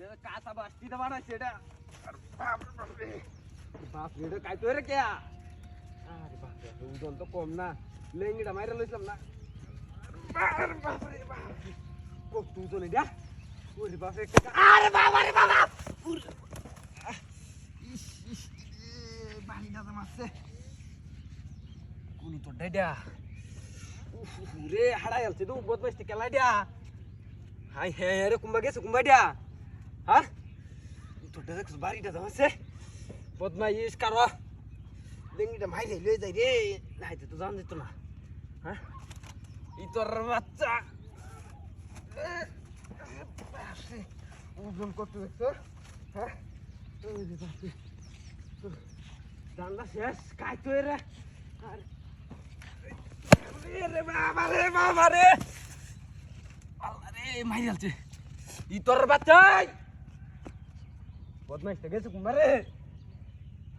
এটা কাঁচা বাস্তিটা বানাইছে এটা বাপ রে এটা কাই তোরে কে আরে বাপ রে ওজন তো কম না লেঙ্গিটা মাইরা লইছিলাম না আরে বাপ রে বাপ কত ওজন এটা ওরে বাপ রে আরে বাবা রে বাবা ইস ইস বাড়িটা তো মারছে কোনি তো ডেডা রে হাড়াই আলছে তো বদমাইশটি কেলা দিয়া হাই হ্যাঁ রে কুম্বা গেছে কুম্বা দিয়া হ্যাঁ তোর দেখছ বাড়িটা যাচ্ছে বদমাইশ কারো লেঙ্গিটা মাইরে লয়ে যাই রে নাইতে তো জান দিত না হ্যাঁ ই তোর বাচ্চা ওজন কত দেখছো হ্যাঁ জানলা শেষ কাই তো রে রে বাবা রে আল্লাহ রে মাইরে আলছে ই তোর বাচ্চা বদমাইশটা গেছে কুম্বা রে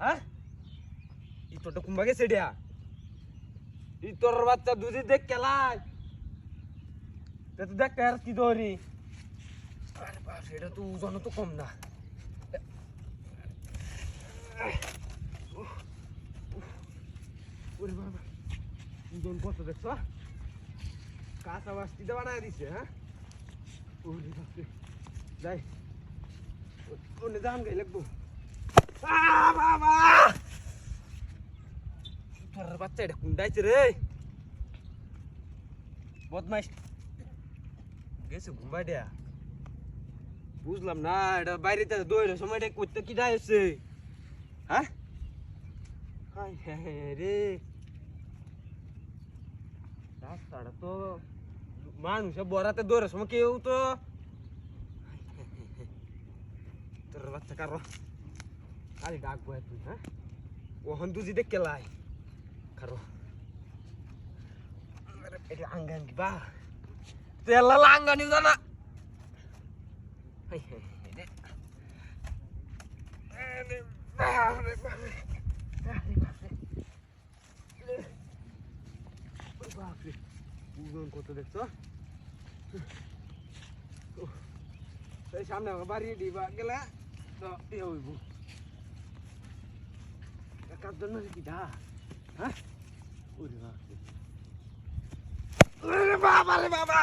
হ্যাঁ ই তোরটা কুম্বা গেছে ডিয়া ই তোর বাচ্চা দুধি দেখ কেলাই তে তো দেখ আর কি দৌড়ি আরে বাস এটা তো ওজন তো কম না ওরে বাবা ওজন কত দেখছ কাঁচা বাস্তিটা বানায় দিছে হ্যাঁ ওরে বাপরে যাই ওনে দাম গাই লাগবো বাবা তোর বাচ্চা এটা কুন্ডাইছে রে বদমাইশ গেছে ঘুমাই দেয়া বুঝলাম না এটা বাইরেতে দৌড়ের সময়টা করতে কি যাইছে হ্যাঁ রে রাস্তাটা তো মানুষ বরাতে দৌড়ের সময় কেউ তো তোর বাচ্চা কারো আরে ডাকবো তুই হ্যাঁ ওহন তুই যদি কেলাই কারো এটা আঙ্গান কি বা তেলা আঙ্গানি জানা কত দেখছো সামনে বাড়ি দিবা গেলে তো ইয়ে হইব কাজ জন্য কি দা হ্যাঁ ওরে বাবা রে বাবা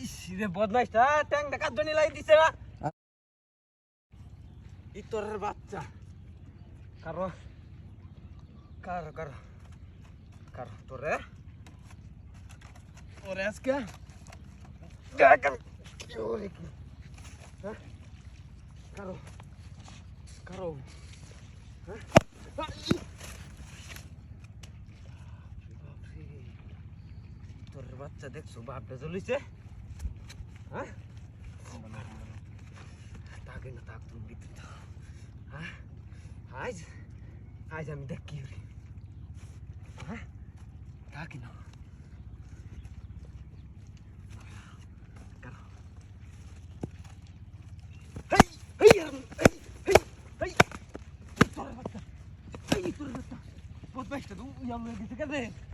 ইস রে বদমাইশটা ট্যাংটা কাজ জন্য লাই দিছে ই তোর বাচ্চা কারো কারো কারো কারো তোরে ওরে আজকে ওরে কি হ্যাঁ কারো কারো হ্যাঁ তোর বাচ্চা দেখছো বাপটা জ্বলিছে হ্যাঁ তাকে না তাক তুমি ভিতরে হ্যাঁ আজ আজ আমি দেখি হ্যাঁ তাকে না Put back to do young lady together.